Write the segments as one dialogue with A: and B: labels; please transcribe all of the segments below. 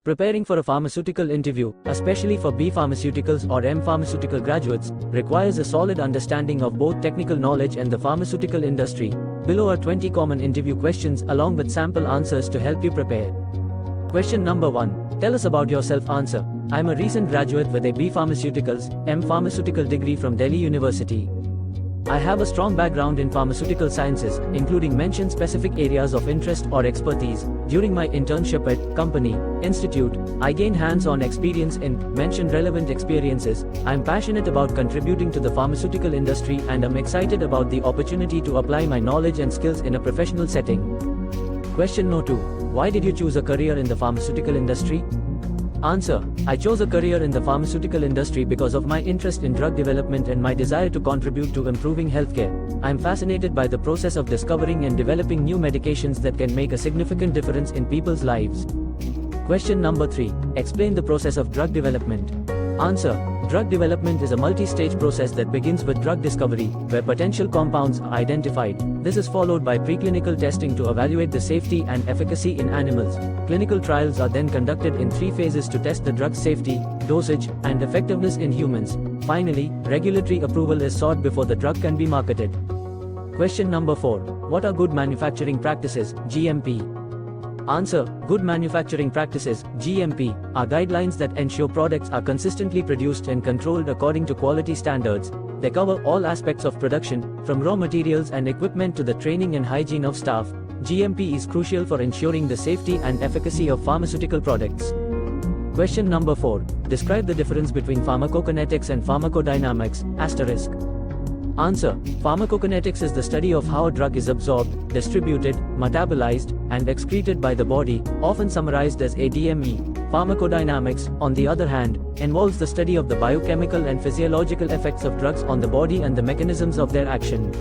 A: Preparing for a pharmaceutical interview, especially for B pharmaceuticals or M pharmaceutical graduates, requires a solid understanding of both technical knowledge and the pharmaceutical industry. Below are 20 common interview questions along with sample answers to help you prepare. Question number 1. Tell us about yourself. Answer. I am a recent graduate with a B pharmaceuticals, M pharmaceutical degree from Delhi University. I have a strong background in pharmaceutical sciences, including mentioned specific areas of interest or expertise. During my internship at company, institute, I gained hands-on experience in mentioned relevant experiences. I am passionate about contributing to the pharmaceutical industry and am excited about the opportunity to apply my knowledge and skills in a professional setting. Question No. 2. Why did you choose a career in the pharmaceutical industry? Answer. I chose a career in the pharmaceutical industry because of my interest in drug development and my desire to contribute to improving healthcare. I am fascinated by the process of discovering and developing new medications that can make a significant difference in people's lives. Question number 3. Explain the process of drug development. Answer. Drug development is a multi-stage process that begins with drug discovery, where potential compounds are identified. This is followed by preclinical testing to evaluate the safety and efficacy in animals. Clinical trials are then conducted in 3 phases to test the drug's safety, dosage, and effectiveness in humans. Finally, regulatory approval is sought before the drug can be marketed. Question number 4. What are good manufacturing practices, GMP? Answer. Good manufacturing practices, GMP, are guidelines that ensure products are consistently produced and controlled according to quality standards. They cover all aspects of production, from raw materials and equipment to the training and hygiene of staff. GMP is crucial for ensuring the safety and efficacy of pharmaceutical products. Question number 4. Describe the difference between pharmacokinetics and pharmacodynamics, asterisk. Answer. Pharmacokinetics is the study of how a drug is absorbed, distributed, metabolized, and excreted by the body, often summarized as ADME. Pharmacodynamics, on the other hand, involves the study of the biochemical and physiological effects of drugs on the body and the mechanisms of their action.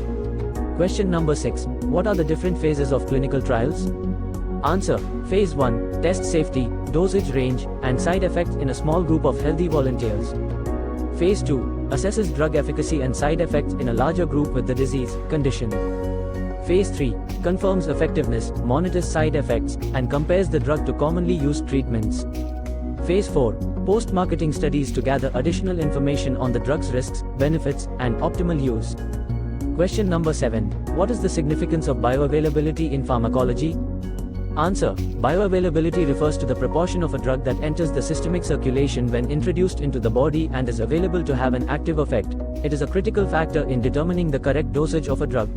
A: Question number 6. What are the different phases of clinical trials? Answer. Phase 1. Test safety, dosage range, and side effects in a small group of healthy volunteers. Phase 2. Assesses drug efficacy and side effects in a larger group with the disease condition. Phase 3. Confirms effectiveness, monitors side effects, and compares the drug to commonly used treatments. Phase 4. Post-marketing studies to gather additional information on the drug's risks, benefits, and optimal use. Question number 7. What is the significance of bioavailability in pharmacology? Answer. Bioavailability refers to the proportion of a drug that enters the systemic circulation when introduced into the body and is available to have an active effect. It is a critical factor in determining the correct dosage of a drug.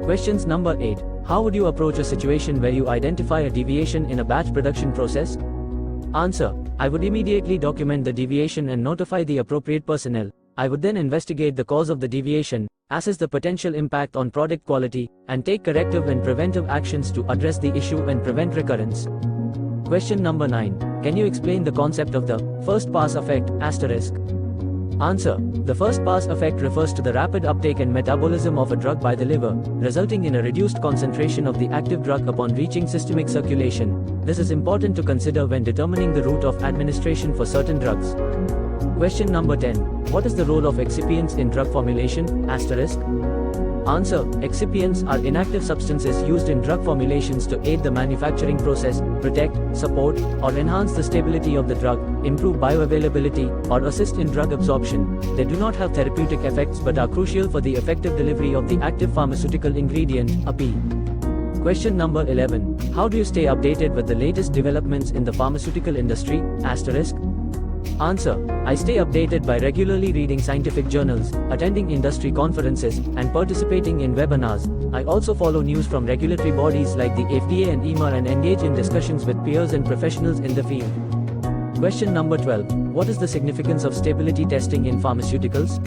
A: Questions number 8. How would you approach a situation where you identify a deviation in a batch production process? Answer. I would immediately document the deviation and notify the appropriate personnel. I would then investigate the cause of the deviation, assess the potential impact on product quality, and take corrective and preventive actions to address the issue and prevent recurrence. Question number 9. Can you explain the concept of the first pass effect, asterisk? Answer. The first pass effect refers to the rapid uptake and metabolism of a drug by the liver, resulting in a reduced concentration of the active drug upon reaching systemic circulation. This is important to consider when determining the route of administration for certain drugs. Question number 10. What is the role of excipients in drug formulation, asterisk? Answer. Excipients are inactive substances used in drug formulations to aid the manufacturing process, protect, support, or enhance the stability of the drug, improve bioavailability, or assist in drug absorption. They do not have therapeutic effects but are crucial for the effective delivery of the active pharmaceutical ingredient, API. Question number 11. How do you stay updated with the latest developments in the pharmaceutical industry, asterisk? Answer. I stay updated by regularly reading scientific journals, attending industry conferences, and participating in webinars. I also follow news from regulatory bodies like the FDA and EMA and engage in discussions with peers and professionals in the field. Question number 12. What is the significance of stability testing in pharmaceuticals?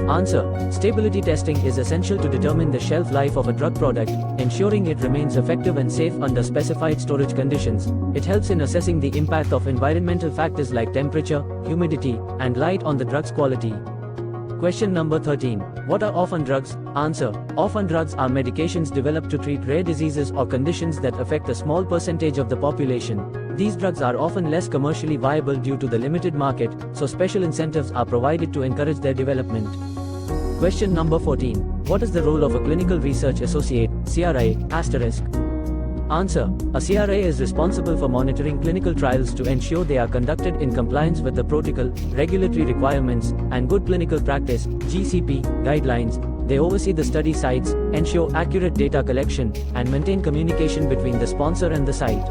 A: Answer. Stability testing is essential to determine the shelf life of a drug product, ensuring it remains effective and safe under specified storage conditions. It helps in assessing the impact of environmental factors like temperature, humidity, and light on the drug's quality. Question number 13. What are orphan drugs? Answer. Orphan drugs are medications developed to treat rare diseases or conditions that affect a small percentage of the population. These drugs are often less commercially viable due to the limited market, so special incentives are provided to encourage their development. Question number 14. What is the role of a clinical research associate, CRA, asterisk? Answer. A CRA is responsible for monitoring clinical trials to ensure they are conducted in compliance with the protocol, regulatory requirements, and good clinical practice (GCP) guidelines. They oversee the study sites, ensure accurate data collection, and maintain communication between the sponsor and the site.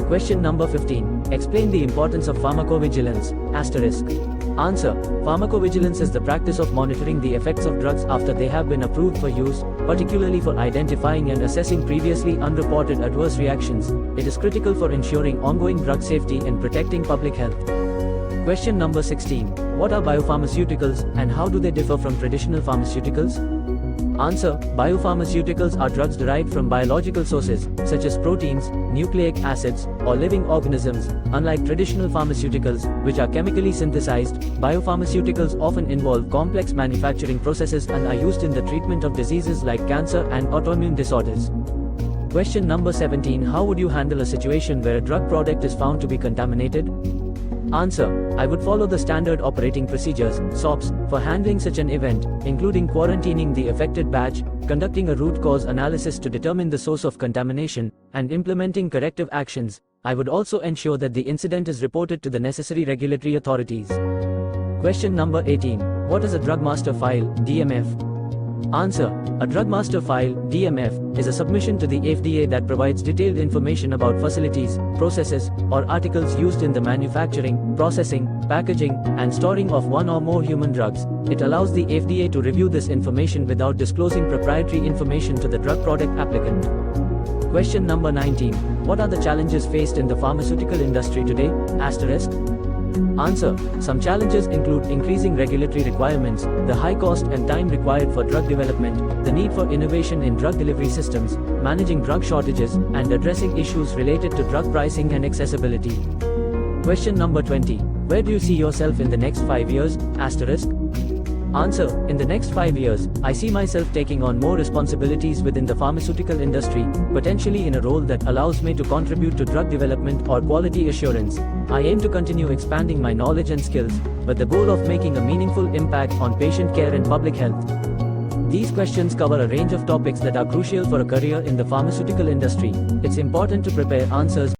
A: Question number 15. Explain the importance of pharmacovigilance. Answer. Pharmacovigilance is the practice of monitoring the effects of drugs after they have been approved for use, particularly for identifying and assessing previously unreported adverse reactions. It is critical for ensuring ongoing drug safety and protecting public health. Question number 16. What are biopharmaceuticals and how do they differ from traditional pharmaceuticals? Answer. Biopharmaceuticals are drugs derived from biological sources, such as proteins, nucleic acids, or living organisms. Unlike traditional pharmaceuticals, which are chemically synthesized, biopharmaceuticals often involve complex manufacturing processes and are used in the treatment of diseases like cancer and autoimmune disorders. Question number 17. How would you handle a situation where a drug product is found to be contaminated? Answer. I would follow the standard operating procedures, SOPs, for handling such an event, including quarantining the affected batch, conducting a root cause analysis to determine the source of contamination, and implementing corrective actions. I would also ensure that the incident is reported to the necessary regulatory authorities. Question number 18. What is a Drug Master File, DMF? Answer. A Drug Master File, DMF, is a submission to the FDA that provides detailed information about facilities, processes, or articles used in the manufacturing, processing, packaging, and storing of one or more human drugs. It allows the FDA to review this information without disclosing proprietary information to the drug product applicant. Question number 19. What are the challenges faced in the pharmaceutical industry today? Answer. Some challenges include increasing regulatory requirements, the high cost and time required for drug development, the need for innovation in drug delivery systems, managing drug shortages, and addressing issues related to drug pricing and accessibility. Question number 20. Where do you see yourself in the next 5 years? Answer. In the next 5 years, I see myself taking on more responsibilities within the pharmaceutical industry, potentially in a role that allows me to contribute to drug development or quality assurance. I aim to continue expanding my knowledge and skills, with the goal of making a meaningful impact on patient care and public health. These questions cover a range of topics that are crucial for a career in the pharmaceutical industry. It's important to prepare answers